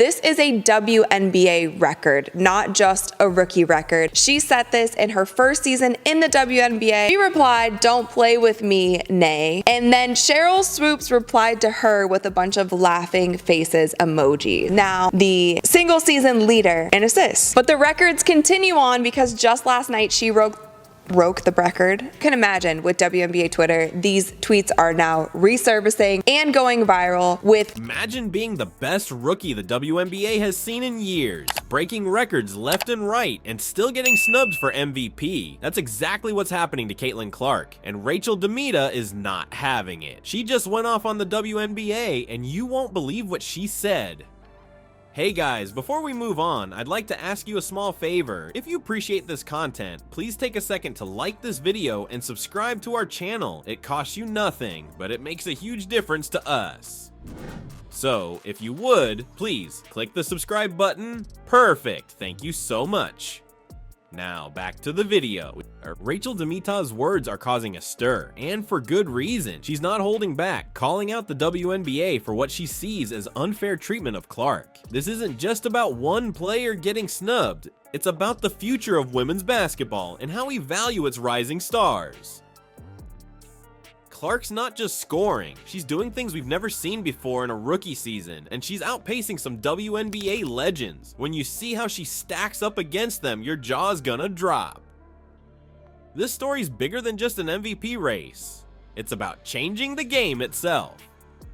This is a WNBA record, not just a rookie record. She set this in her first season in the WNBA. She replied, "Don't play with me, nay." And then Cheryl Swoops replied to her with a bunch of laughing faces emoji. Now, the single season leader in assists. But the records continue on because just last night she broke the record. You can imagine with WNBA Twitter, these tweets are now resurfacing and going viral with "Imagine being the best rookie the WNBA has seen in years, breaking records left and right and still getting snubbed for MVP. That's exactly what's happening to Caitlin Clark, and Rachel DeMita is not having it. She just went off on the WNBA and you won't believe what she said. Hey guys, before we move on, I'd like to ask you a small favor. If you appreciate this content, please take a second to like this video and subscribe to our channel. It costs you nothing, but it makes a huge difference to us. So, if you would, please click the subscribe button. Perfect, thank you so much. Now, back to the video. Rachel DeMita's words are causing a stir, and for good reason. She's not holding back, calling out the WNBA for what she sees as unfair treatment of Clark. This isn't just about one player getting snubbed, it's about the future of women's basketball and how we value its rising stars. Clark's not just scoring, she's doing things we've never seen before in a rookie season, and she's outpacing some WNBA legends. When you see how she stacks up against them, your jaw's gonna drop. This story's bigger than just an MVP race. It's about changing the game itself.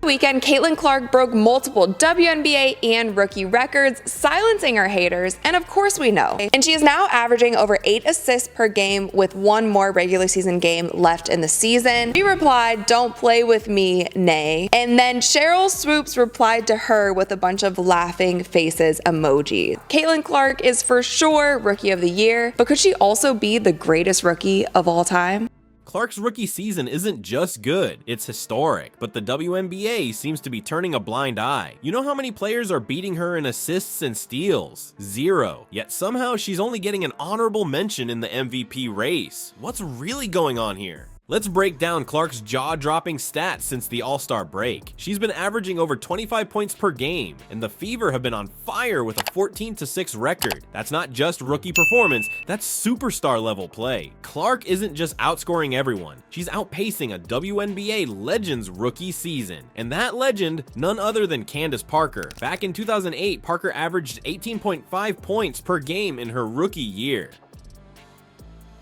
Weekend, Caitlin Clark broke multiple WNBA and rookie records, silencing her haters, and of course we know. And she is now averaging over 8 assists per game with one more regular season game left in the season. She replied, "Don't play with me, nay." And then Cheryl Swoops replied to her with a bunch of laughing faces emoji. Caitlin Clark is for sure Rookie of the Year, but could she also be the greatest rookie of all time? Clark's rookie season isn't just good, it's historic, but the WNBA seems to be turning a blind eye. You know how many players are beating her in assists and steals? 0. Yet somehow she's only getting an honorable mention in the MVP race. What's really going on here? Let's break down Clark's jaw-dropping stats since the All-Star break. She's been averaging over 25 points per game, and the Fever have been on fire with a 14-6 record. That's not just rookie performance, that's superstar level play. Clark isn't just outscoring everyone, she's outpacing a WNBA legend's rookie season. And that legend, none other than Candace Parker. Back in 2008, Parker averaged 18.5 points per game in her rookie year.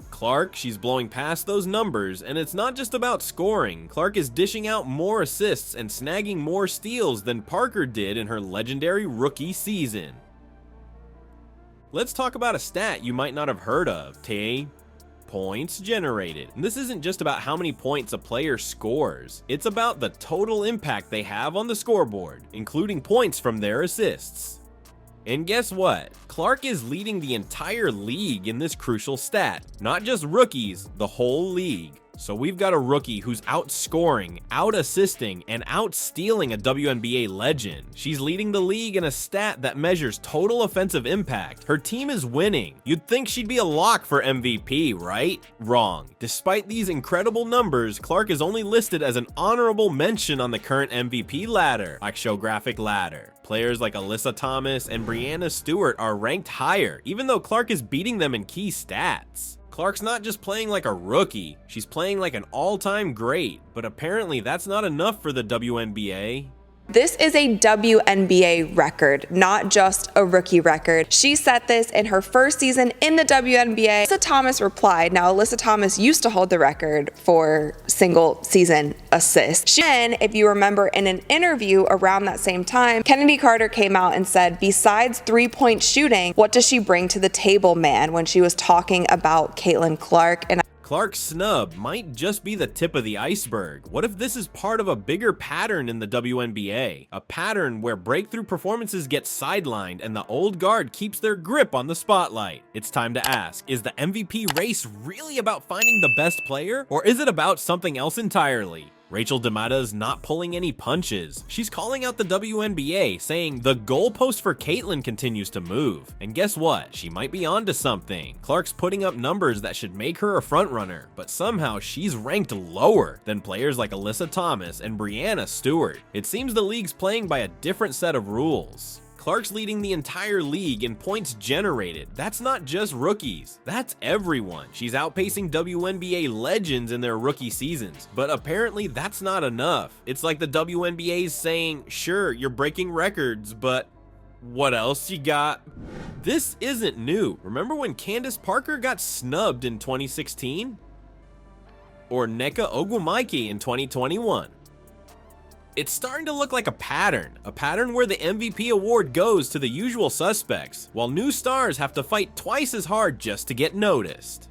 Clark, she's blowing past those numbers, and it's not just about scoring. Clark is dishing out more assists and snagging more steals than Parker did in her legendary rookie season. Let's talk about a stat you might not have heard of, points generated. And this isn't just about how many points a player scores, it's about the total impact they have on the scoreboard, including points from their assists. And guess what? Clark is leading the entire league in this crucial stat. Not just rookies, the whole league. So we've got a rookie who's outscoring, out-assisting, and out-stealing a WNBA legend. She's leading the league in a stat that measures total offensive impact. Her team is winning. You'd think she'd be a lock for MVP, right? Wrong. Despite these incredible numbers, Clark is only listed as an honorable mention on the current MVP ladder, Axographic ladder. Players like Alyssa Thomas and Breanna Stewart are ranked higher, even though Clark is beating them in key stats. Clark's not just playing like a rookie, she's playing like an all-time great, but apparently that's not enough for the WNBA. This is a WNBA record, not just a rookie record. She set this in her first season in the WNBA. Alyssa Thomas replied. Now, Alyssa Thomas used to hold the record for single season assists. Then, if you remember in an interview around that same time, Kennedy Carter came out and said, besides 3-point shooting, what does she bring to the table, man, when she was talking about Caitlin Clark. And Clark's snub might just be the tip of the iceberg. What if this is part of a bigger pattern in the WNBA? A pattern where breakthrough performances get sidelined and the old guard keeps their grip on the spotlight. It's time to ask, is the MVP race really about finding the best player? Or is it about something else entirely? Rachel DeMita is not pulling any punches. She's calling out the WNBA, saying the goalpost for Caitlin continues to move. And guess what? She might be onto something. Clark's putting up numbers that should make her a frontrunner, but somehow she's ranked lower than players like Alyssa Thomas and Breanna Stewart. It seems the league's playing by a different set of rules. Clark's leading the entire league in points generated. That's not just rookies, that's everyone. She's outpacing WNBA legends in their rookie seasons, but apparently that's not enough. It's like the WNBA's saying, sure, you're breaking records, but what else you got? This isn't new. Remember when Candace Parker got snubbed in 2016? Or Nneka Ogwumike in 2021? It's starting to look like a pattern where the MVP award goes to the usual suspects, while new stars have to fight twice as hard just to get noticed.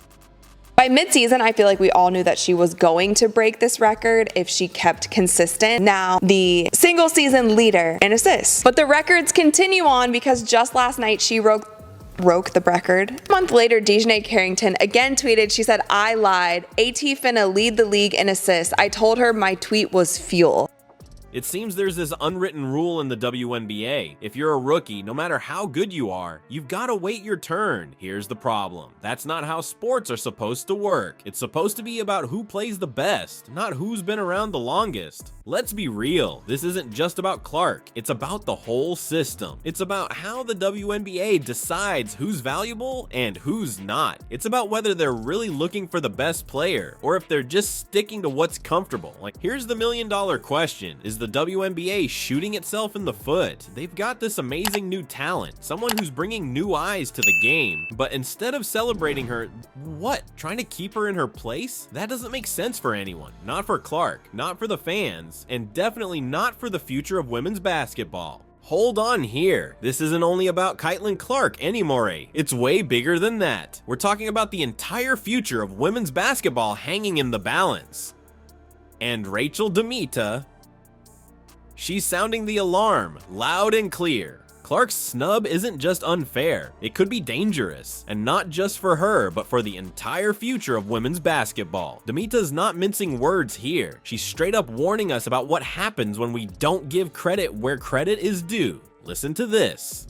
By midseason, I feel like we all knew that she was going to break this record if she kept consistent. Now, the single season leader in assists. But the records continue on because just last night she broke the record. A month later, Dejanay Carrington again tweeted, she said, "I lied. AT finna lead the league in assists. I told her my tweet was fuel." It seems there's this unwritten rule in the WNBA. If you're a rookie, no matter how good you are, you've got to wait your turn. Here's the problem. That's not how sports are supposed to work. It's supposed to be about who plays the best, not who's been around the longest. Let's be real, this isn't just about Clark, it's about the whole system. It's about how the WNBA decides who's valuable and who's not. It's about whether they're really looking for the best player, or if they're just sticking to what's comfortable. Like, here's the million-dollar question. Is the WNBA shooting itself in the foot? They've got this amazing new talent, someone who's bringing new eyes to the game, but instead of celebrating her, what? Trying to keep her in her place? That doesn't make sense for anyone. Not for Clark, not for the fans, and definitely not for the future of women's basketball. Hold on here. This isn't only about Caitlin Clark anymore. It's way bigger than that. We're talking about the entire future of women's basketball hanging in the balance. And Rachel DeMita, she's sounding the alarm loud and clear. Clark's snub isn't just unfair, it could be dangerous, and not just for her, but for the entire future of women's basketball. DeMita's not mincing words here. She's straight up warning us about what happens when we don't give credit where credit is due. Listen to this.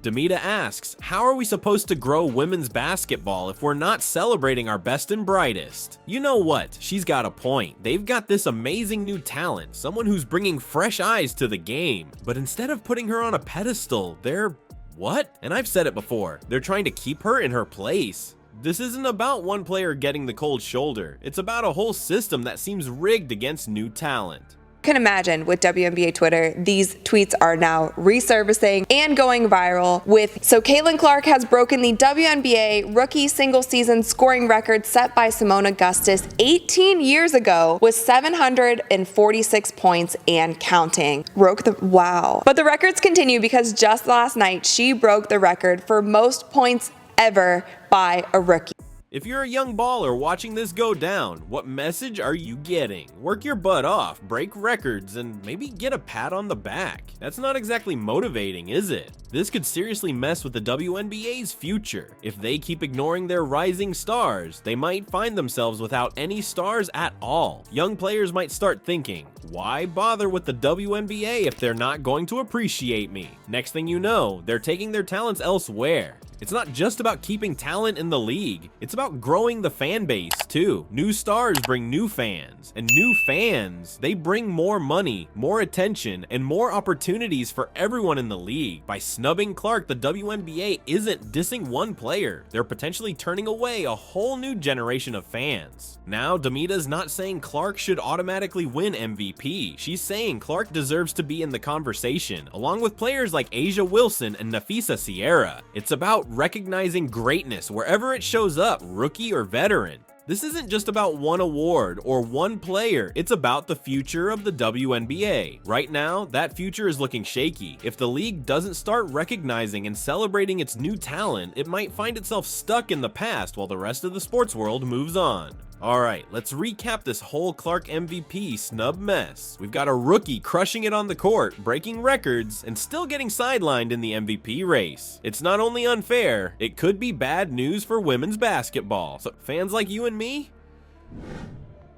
DeMita asks, how are we supposed to grow women's basketball if we're not celebrating our best and brightest? You know what? She's got a point. They've got this amazing new talent, someone who's bringing fresh eyes to the game. But instead of putting her on a pedestal, they're what? And I've said it before, they're trying to keep her in her place. This isn't about one player getting the cold shoulder. It's about a whole system that seems rigged against new talent. Can imagine with WNBA Twitter, these tweets are now resurfacing and going viral so Caitlin Clark has broken the WNBA rookie single season scoring record set by Simone Augustus 18 years ago with 746 points and counting. Wow. But the records continue because just last night she broke the record for most points ever by a rookie. If you're a young baller watching this go down, what message are you getting? Work your butt off, break records, and maybe get a pat on the back. That's not exactly motivating, is it? This could seriously mess with the WNBA's future. If they keep ignoring their rising stars, they might find themselves without any stars at all. Young players might start thinking, why bother with the WNBA if they're not going to appreciate me? Next thing you know, they're taking their talents elsewhere. It's not just about keeping talent in the league, it's about growing the fan base too. New stars bring new fans, and new fans, they bring more money, more attention, and more opportunities for everyone in the league. By snubbing Clark, the WNBA isn't dissing one player, they're potentially turning away a whole new generation of fans. Now, DeMita's not saying Clark should automatically win MVP, she's saying Clark deserves to be in the conversation, along with players like A'ja Wilson and Nafisa Sierra. It's about recognizing greatness wherever it shows up, rookie or veteran. This isn't just about one award or one player, it's about the future of the WNBA. Right now, that future is looking shaky. If the league doesn't start recognizing and celebrating its new talent, it might find itself stuck in the past while the rest of the sports world moves on. Alright, let's recap this whole Clark MVP snub mess. We've got a rookie crushing it on the court, breaking records, and still getting sidelined in the MVP race. It's not only unfair, it could be bad news for women's basketball. So fans like you and me,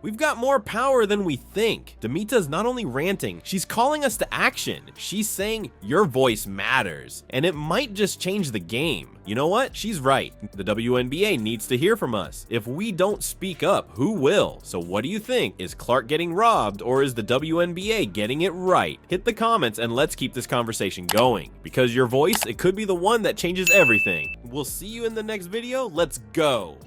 We've got more power than we think. DeMita's not only ranting, she's calling us to action. She's saying your voice matters, and it might just change the game. You know what? She's right. The WNBA needs to hear from us. If we don't speak up, who will? So what do you think? Is Clark getting robbed, or is the WNBA getting it right? Hit the comments and let's keep this conversation going, because your voice, it could be the one that changes everything. We'll see you in the next video. Let's go.